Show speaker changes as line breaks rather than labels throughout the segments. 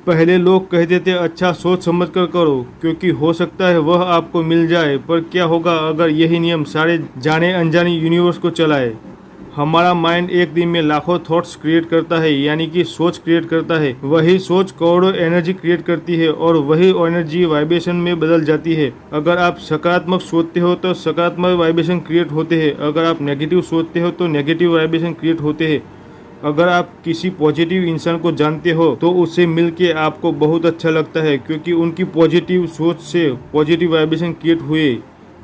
पहले लोग कहते थे अच्छा सोच समझ कर करो क्योंकि हो सकता है वह आपको मिल जाए, पर क्या होगा अगर यही नियम सारे जाने अनजाने यूनिवर्स को चलाए। हमारा माइंड एक दिन में लाखों थॉट्स क्रिएट करता है, यानी कि सोच क्रिएट करता है। वही सोच करोड़ों एनर्जी क्रिएट करती है और वही एनर्जी वाइब्रेशन में बदल जाती है। अगर आप सकारात्मक सोचते हो तो सकारात्मक वाइब्रेशन क्रिएट होते हैं, अगर आप नेगेटिव सोचते हो तो नेगेटिव वाइब्रेशन क्रिएट होते हैं। अगर आप किसी पॉजिटिव इंसान को जानते हो तो उससे मिलके आपको बहुत अच्छा लगता है, क्योंकि उनकी पॉजिटिव सोच से पॉजिटिव वाइब्रेशन क्रिएट हुए,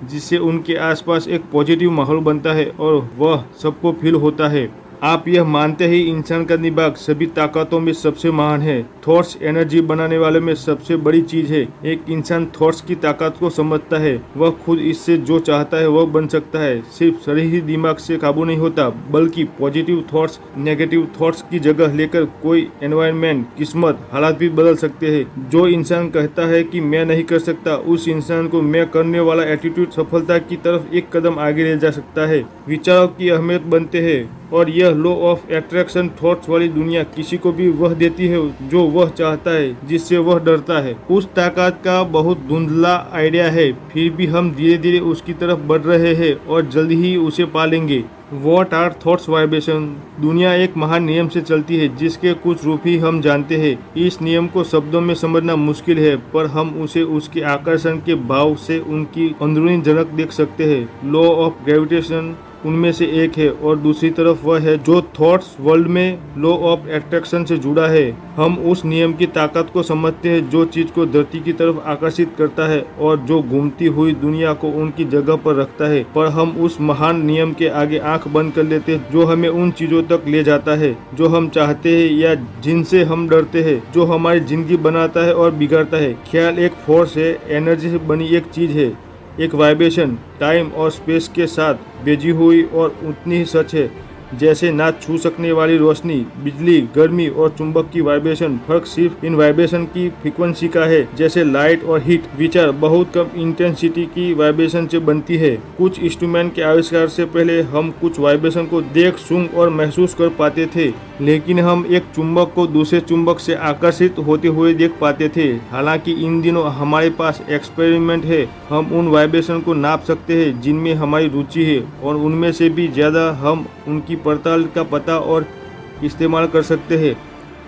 जिससे उनके आसपास एक पॉजिटिव माहौल बनता है और वह सबको फील होता है। आप यह मानते ही इंसान का दिमाग सभी ताकतों में सबसे महान है। थॉट्स एनर्जी बनाने वाले में सबसे बड़ी चीज है। एक इंसान थॉट्स की ताकत को समझता है, वह खुद इससे जो चाहता है वह बन सकता है। सिर्फ शरीर ही दिमाग से काबू नहीं होता, बल्कि पॉजिटिव थॉट्स नेगेटिव थॉट्स की जगह लेकर कोई एनवायरनमेंट, किस्मत, हालात भी बदल सकते हैं। जो इंसान कहता है कि मैं नहीं कर सकता, उस इंसान को मैं करने वाला एटीट्यूड सफलता की तरफ एक कदम आगे ले जा सकता है। विचारों की अहमियत बनते हैं और यह लॉ ऑफ एट्रैक्शन थॉट्स वाली दुनिया किसी को भी वह देती है जो वह चाहता है, जिससे वह डरता है। उस ताकत का बहुत धुंधला आइडिया है, फिर भी हम धीरे धीरे उसकी तरफ बढ़ रहे हैं और जल्द ही उसे पा लेंगे। What are thoughts vibration? दुनिया एक महान नियम से चलती है जिसके कुछ रूप ही हम जानते हैं। इस नियम को शब्दों में समझना मुश्किल है, पर हम उसे उसके आकर्षण के भाव से उनकी अंदरूनी झलक देख सकते हैं। लॉ ऑफ ग्रेविटेशन उनमें से एक है और दूसरी तरफ वह है जो थॉट्स वर्ल्ड में लॉ ऑफ अट्रैक्शन से जुड़ा है। हम उस नियम की ताकत को समझते हैं जो चीज को धरती की तरफ आकर्षित करता है और जो घूमती हुई दुनिया को उनकी जगह पर रखता है। पर हम उस महान नियम के आगे आंख बंद कर लेते हैं जो हमें उन चीजों तक ले जाता है जो हम चाहते हैं या जिनसे हम डरते हैं, जो हमारी जिंदगी बनाता है और बिगाड़ता है। ख्याल एक फोर्स है, एनर्जी से बनी एक चीज है, एक वाइब्रेशन टाइम और स्पेस के साथ भेजी हुई और उतनी ही सच है जैसे ना छू सकने वाली रोशनी, बिजली, गर्मी और चुंबक की वाइब्रेशन। फर्क सिर्फ इन वाइब्रेशन की फ्रीक्वेंसी का है। जैसे लाइट और हीट, विचार बहुत कम इंटेंसिटी की वाइब्रेशन से बनती है। कुछ इंस्ट्रूमेंट के आविष्कार से पहले हम कुछ वाइब्रेशन को देख, सुन और महसूस कर पाते थे, लेकिन हम एक चुंबक को दूसरे चुंबक से आकर्षित होते हुए देख पाते थे। हालांकि इन दिनों हमारे पास एक्सपेरिमेंट है, हम उन वाइब्रेशन को नाप सकते हैं जिनमें हमारी रुचि है और उनमें से भी ज्यादा हम उनकी पड़ताल का पता और इस्तेमाल कर सकते हैं।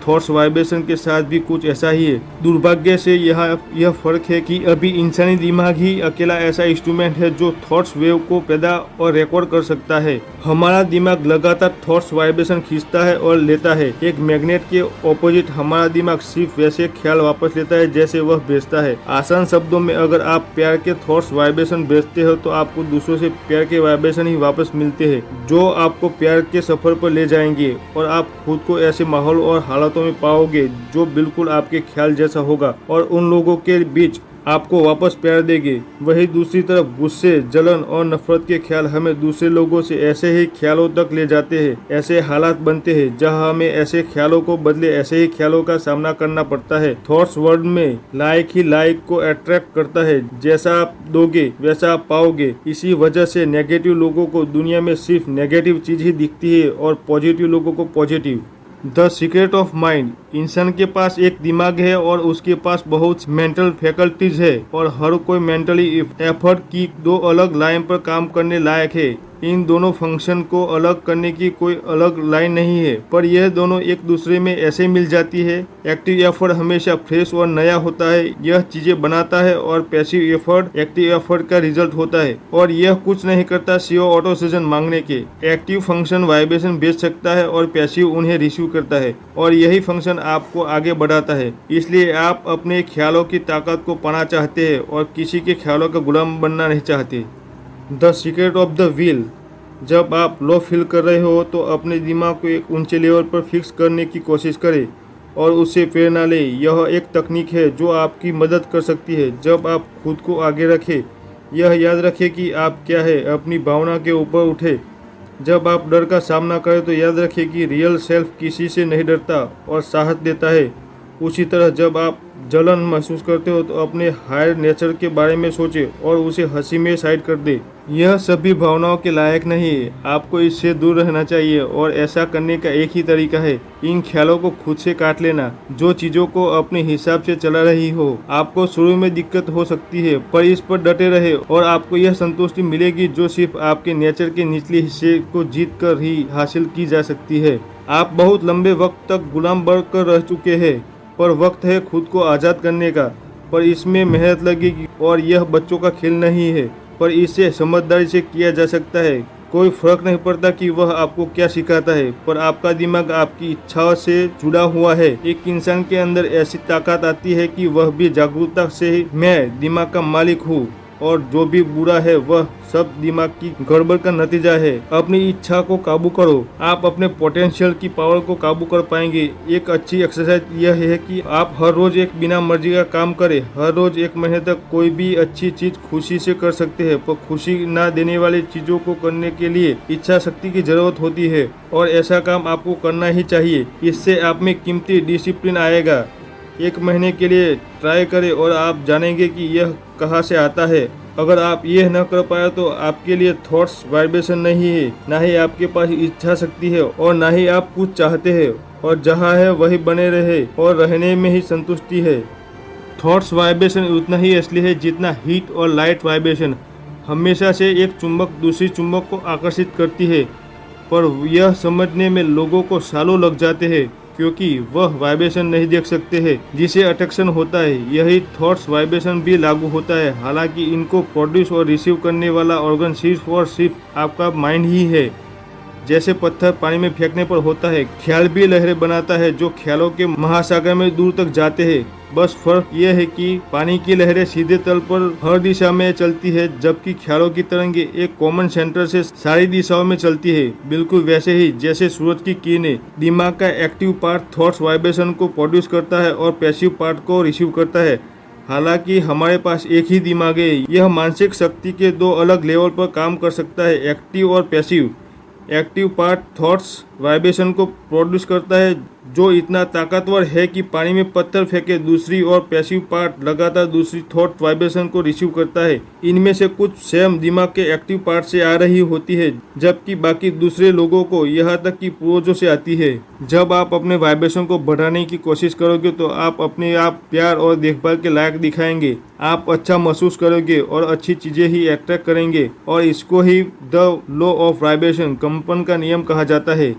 थॉट्स वाइब्रेशन के साथ भी कुछ ऐसा ही है। दुर्भाग्य से यह फर्क है कि अभी इंसानी दिमाग ही अकेला ऐसा इंस्ट्रूमेंट है जो थॉट्स वेव को पैदा और रिकॉर्ड कर सकता है। हमारा दिमाग लगातार थॉट्स वाइब्रेशन खींचता है और लेता है। एक मैग्नेट के ऑपोजिट हमारा दिमाग सिर्फ वैसे ख्याल वापस लेता है जैसे वह भेजता है। आसान शब्दों में, अगर आप प्यार के थॉट्स वाइब्रेशन भेजते हो तो आपको दूसरों से प्यार के वाइब्रेशन ही वापस मिलते हैं जो आपको प्यार के सफर पर ले जाएंगे और आप खुद को ऐसे माहौल और हालातों में पाओगे जो बिल्कुल आपके ख्याल जैसा होगा और उन लोगों के बीच आपको वापस प्यार देंगे। वही दूसरी तरफ गुस्से, जलन और नफरत के ख्याल हमें दूसरे लोगों से ऐसे ही ख्यालों तक ले जाते हैं। ऐसे हालात बनते हैं जहां हमें ऐसे ख्यालों को बदले ऐसे ही ख्यालों का सामना करना पड़ता है। थॉट्स वर्ल्ड में लाइक ही लाइक को अट्रैक्ट करता है, जैसा आप दोगे वैसा आप पाओगे। इसी वजह से नेगेटिव लोगों को दुनिया में सिर्फ नेगेटिव चीज ही दिखती है और पॉजिटिव लोगों को positive. The secret of mind. इंसान के पास एक दिमाग है और उसके पास बहुत मेंटल फैकल्टीज है और हर कोई मेंटली एफर्ट की दो अलग लाइन पर काम करने लायक है। इन दोनों फंक्शन को अलग करने की कोई अलग लाइन नहीं है, पर यह दोनों एक दूसरे में ऐसे मिल जाती है। एक्टिव एफर्ट हमेशा फ्रेश और नया होता है, यह चीजें बनाता है, और पैसिव एफर्ट एक्टिव एफर्ट का रिजल्ट होता है और यह कुछ नहीं करता सिवाय ऑटो सजेशन मांगने के। एक्टिव फंक्शन वाइब्रेशन भेज सकता है और पैसिव उन्हें रिसीव करता है और यही फंक्शन आपको आगे बढ़ाता है। इसलिए आप अपने ख्यालों की ताकत को पाना चाहते हैं और किसी के ख्यालों का गुलाम बनना नहीं चाहते। The secret of the wheel. जब आप लो फील कर रहे हो तो अपने दिमाग को एक ऊंचे लेवल पर फिक्स करने की कोशिश करें और उससे प्रेरणा लें। यह एक तकनीक है जो आपकी मदद कर सकती है। जब आप खुद को आगे रखें, यह याद रखें कि आप क्या है, अपनी भावना के ऊपर उठे। जब आप डर का सामना करें तो याद रखें कि रियल सेल्फ किसी से नहीं डरता और साहस देता है। उसी तरह जब आप जलन महसूस करते हो तो अपने हायर नेचर के बारे में सोचे और उसे हंसी में साइड कर दे। यह सभी भावनाओं के लायक नहीं है, आपको इससे दूर रहना चाहिए और ऐसा करने का एक ही तरीका है, इन ख्यालों को खुद से काट लेना जो चीजों को अपने हिसाब से चला रही हो। आपको शुरू में दिक्कत हो सकती है पर इस पर डटे रहे और आपको यह संतुष्टि मिलेगी जो सिर्फ आपके नेचर के निचले हिस्से को जीत कर ही हासिल की जा सकती है। आप बहुत लंबे वक्त तक गुलाम बन कर रह चुके हैं, पर वक्त है खुद को आज़ाद करने का। पर इसमें मेहनत लगेगी और यह बच्चों का खेल नहीं है, पर इसे समझदारी से किया जा सकता है। कोई फर्क नहीं पड़ता कि वह आपको क्या सिखाता है, पर आपका दिमाग आपकी इच्छाओं से जुड़ा हुआ है। एक इंसान के अंदर ऐसी ताकत आती है कि वह भी जागरूकता से मैं दिमाग का मालिक हूँ और जो भी बुरा है वह सब दिमाग की गड़बड़ का नतीजा है। अपनी इच्छा को काबू करो, आप अपने पोटेंशियल की पावर को काबू कर पाएंगे। एक अच्छी एक्सरसाइज यह है कि आप हर रोज एक बिना मर्जी का काम करें। हर रोज 1 महीने तक कोई भी अच्छी चीज खुशी से कर सकते हैं, पर खुशी ना देने वाली चीजों को करने के लिए इच्छा शक्ति की जरूरत होती है और ऐसा काम आपको करना ही चाहिए। इससे आप में कीमती डिसिप्लिन आएगा। 1 महीने के लिए ट्राई करें और आप जानेंगे कि यह कहाँ से आता है। अगर आप यह न कर पाए तो आपके लिए थॉट्स वाइब्रेशन नहीं है, ना ही आपके पास इच्छा शक्ति है और ना ही आप कुछ चाहते हैं, और जहाँ है वही बने रहे और रहने में ही संतुष्टि है। थॉट्स वाइब्रेशन उतना ही असली है जितना हीट और लाइट वाइब्रेशन। हमेशा से एक चुंबक दूसरी चुंबक को आकर्षित करती है, पर यह समझने में लोगों को सालों लग जाते हैं क्योंकि वह वाइब्रेशन नहीं देख सकते हैं जिसे अट्रैक्शन होता है। यही थॉट्स वाइब्रेशन भी लागू होता है। हालांकि इनको प्रोड्यूस और रिसीव करने वाला ऑर्गन सिर्फ और सिर्फ आपका माइंड ही है। जैसे पत्थर पानी में फेंकने पर होता है, ख्याल भी लहरें बनाता है जो ख्यालों के महासागर में दूर तक जाते हैं। बस फर्क यह है कि पानी की लहरें सीधे तल पर हर दिशा में चलती है, जबकि ख्यालों की तरंगें एक कॉमन सेंटर से सारी दिशाओं में चलती है। बिल्कुल वैसे ही जैसे सूरज की किरणें। दिमाग का एक्टिव पार्ट थॉट्स वाइब्रेशन को प्रोड्यूस करता है और पैसिव पार्ट को रिसीव करता है। हालांकि हमारे पास एक ही दिमाग है। यह मानसिक शक्ति के 2 अलग लेवल पर काम कर सकता है, एक्टिव और passive. Active part thoughts vibration को प्रोड्यूस करता है जो इतना ताकतवर है कि पानी में पत्थर फेंके। दूसरी ओर पैसिव पार्ट लगातार दूसरी थॉट वाइब्रेशन को रिसीव करता है। इनमें से कुछ स्वयं दिमाग के एक्टिव पार्ट से आ रही होती है, जबकि बाकी दूसरे लोगों को, यहाँ तक कि पूर्वजों से आती है। जब आप अपने वाइब्रेशन को बढ़ाने की कोशिश करोगे तो आप अपने आप प्यार और देखभाल के लायक दिखाएंगे। आप अच्छा महसूस करोगे और अच्छी चीजें ही अट्रैक्ट करेंगे, और इसको ही द लॉ ऑफ वाइब्रेशन, कंपन का नियम कहा जाता है।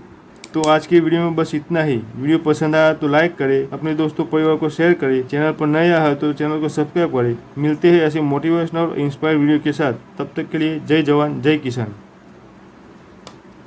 तो आज की वीडियो में बस इतना ही। वीडियो पसंद आया तो लाइक करें, अपने दोस्तों परिवार को शेयर करें। चैनल पर नया है तो चैनल को सब्सक्राइब करें। मिलते हैं ऐसे मोटिवेशनल और इंस्पायर वीडियो के साथ। तब तक के लिए जय जवान जय किसान।